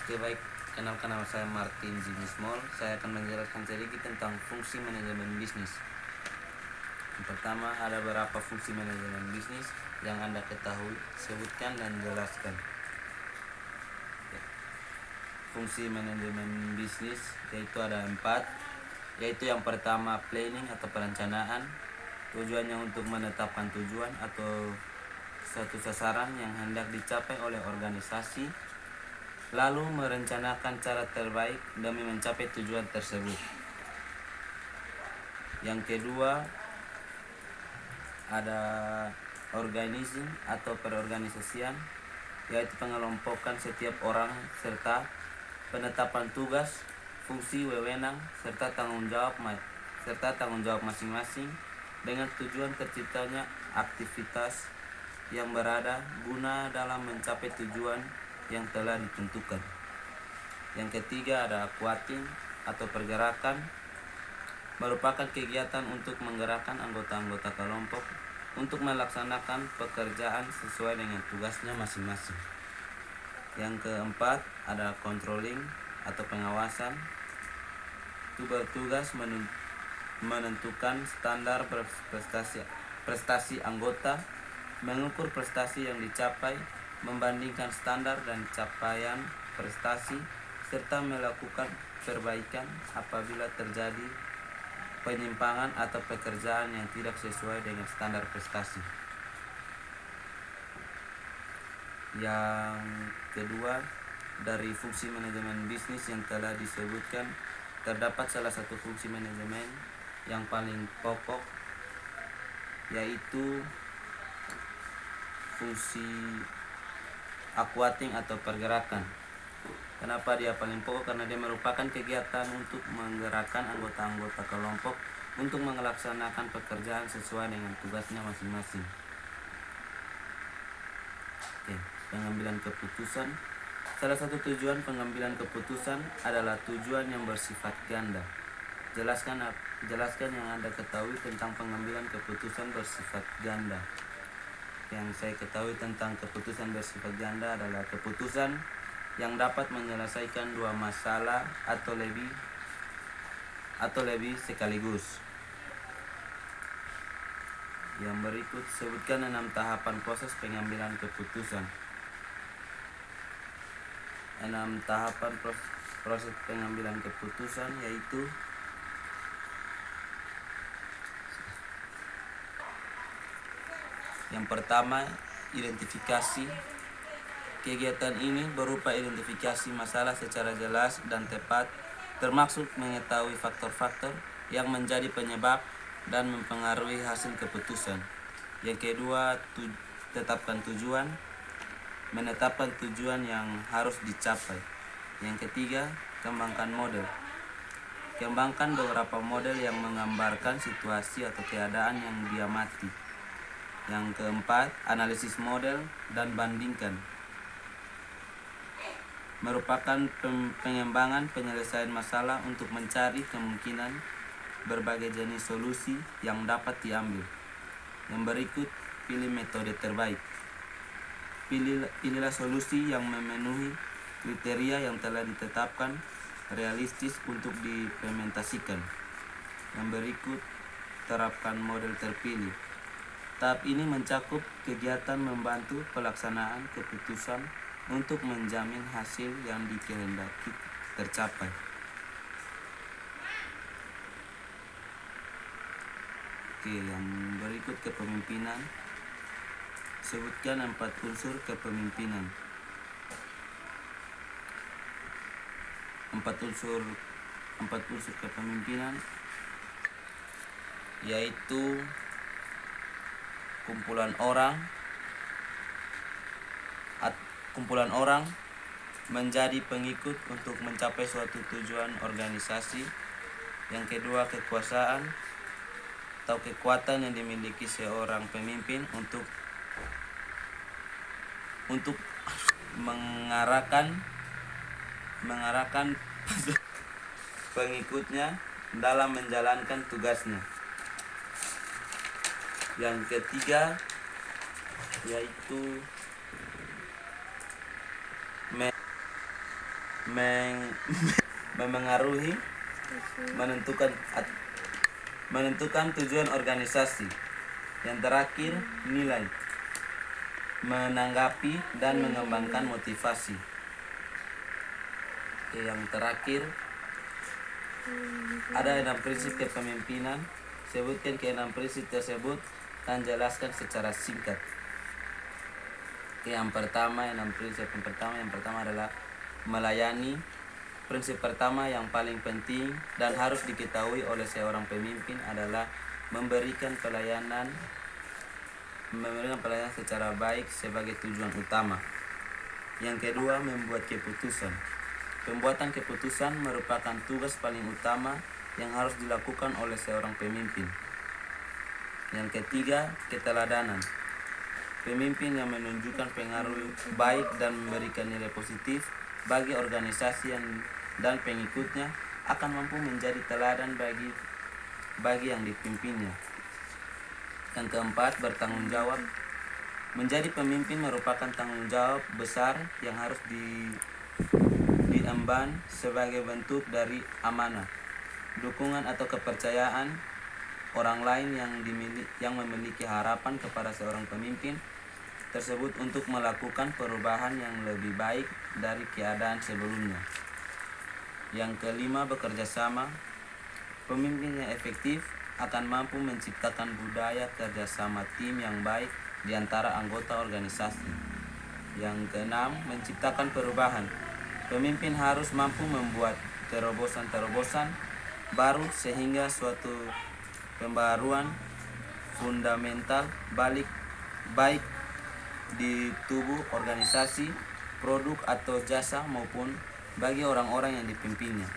Oke, baik, kenalkan, nama saya Martin Zinismol. Saya akan menjelaskan sedikit tentang fungsi manajemen bisnis. Yang pertama, ada beberapa fungsi manajemen bisnis yang Anda ketahui, sebutkan dan jelaskan. Fungsi manajemen bisnis yaitu ada 4, yaitu yang pertama planning atau perencanaan. Tujuannya untuk menetapkan tujuan atau satu sasaran yang hendak dicapai oleh organisasi, lalu merencanakan cara terbaik demi mencapai tujuan tersebut. Yang kedua, ada organizing atau perorganisasian, yaitu pengelompokan setiap orang serta penetapan tugas, fungsi, wewenang serta tanggung jawab masing-masing dengan tujuan terciptanya aktivitas yang berada guna dalam mencapai tujuan yang telah ditentukan. Yang ketiga, ada aquating atau pergerakan, merupakan kegiatan untuk menggerakkan anggota-anggota kelompok untuk melaksanakan pekerjaan sesuai dengan tugasnya masing-masing. Yang keempat, ada controlling atau pengawasan, itu bertugas menentukan standar prestasi anggota, mengukur prestasi yang dicapai, membandingkan standar dan capaian prestasi, serta melakukan perbaikan apabila terjadi penyimpangan atau pekerjaan yang tidak sesuai dengan standar prestasi. Yang kedua, dari fungsi manajemen bisnis yang telah disebutkan, terdapat salah satu fungsi manajemen yang paling pokok, yaitu fungsi aquating atau pergerakan. Kenapa dia paling pokok? Karena dia merupakan kegiatan untuk menggerakkan anggota-anggota kelompok untuk melaksanakan pekerjaan sesuai dengan tugasnya masing-masing. Oke, pengambilan keputusan. Salah satu tujuan pengambilan keputusan adalah tujuan yang bersifat ganda. Jelaskan yang Anda ketahui tentang pengambilan keputusan bersifat ganda. Yang saya ketahui tentang keputusan bersifat ganda adalah keputusan yang dapat menyelesaikan dua masalah atau lebih sekaligus. Yang berikut, sebutkan 6 tahapan proses pengambilan keputusan. 6 tahapan proses pengambilan keputusan yaitu: yang pertama, identifikasi. Kegiatan ini berupa identifikasi masalah secara jelas dan tepat, termasuk mengetahui faktor-faktor yang menjadi penyebab dan mempengaruhi hasil keputusan. Yang kedua, tetapkan tujuan. Menetapkan tujuan yang harus dicapai. Yang ketiga, kembangkan model. Kembangkan beberapa model yang menggambarkan situasi atau keadaan yang diamati. Yang keempat, analisis model dan bandingkan. Merupakan pengembangan penyelesaian masalah untuk mencari kemungkinan berbagai jenis solusi yang dapat diambil. Yang berikut, pilih metode terbaik. Pilihlah solusi yang memenuhi kriteria yang telah ditetapkan, realistis untuk diimplementasikan. Yang berikut, terapkan model terpilih. Tahap ini mencakup kegiatan membantu pelaksanaan keputusan untuk menjamin hasil yang dikehendaki tercapai. Oke, yang berikut, kepemimpinan. Sebutkan 4 unsur kepemimpinan. 4 unsur kepemimpinan yaitu kumpulan orang menjadi pengikut untuk mencapai suatu tujuan organisasi. Yang kedua, kekuasaan atau kekuatan yang dimiliki seorang pemimpin untuk mengarahkan pengikutnya dalam menjalankan tugasnya. Yang ketiga, yaitu meng- memengaruhi menentukan tujuan organisasi. Yang terakhir, nilai, menanggapi dan mengembangkan motivasi. Yang terakhir, ada 6 prinsip kepemimpinan. Sebutkan ke-6 prinsip tersebut dan jelaskan secara singkat. Yang pertama adalah melayani. Prinsip pertama yang paling penting dan harus diketahui oleh seorang pemimpin adalah memberikan pelayanan secara baik sebagai tujuan utama. Yang kedua, membuat keputusan. Pembuatan keputusan merupakan tugas paling utama yang harus dilakukan oleh seorang pemimpin. Yang ketiga, keteladanan. Pemimpin yang menunjukkan pengaruh baik dan memberikan nilai positif bagi organisasi dan pengikutnya akan mampu menjadi teladan bagi yang dipimpinnya. Yang keempat, bertanggung jawab. Menjadi pemimpin merupakan tanggung jawab besar yang harus diemban sebagai bentuk dari amanah, dukungan atau kepercayaan orang lain yang memiliki harapan kepada seorang pemimpin tersebut untuk melakukan perubahan yang lebih baik dari keadaan sebelumnya. Yang kelima, bekerja sama. Pemimpin yang efektif akan mampu menciptakan budaya kerjasama tim yang baik di antara anggota organisasi. Yang keenam, menciptakan perubahan. Pemimpin harus mampu membuat terobosan-terobosan baru sehingga suatu pembaruan fundamental baik di tubuh organisasi, produk atau jasa maupun bagi orang-orang yang dipimpinnya.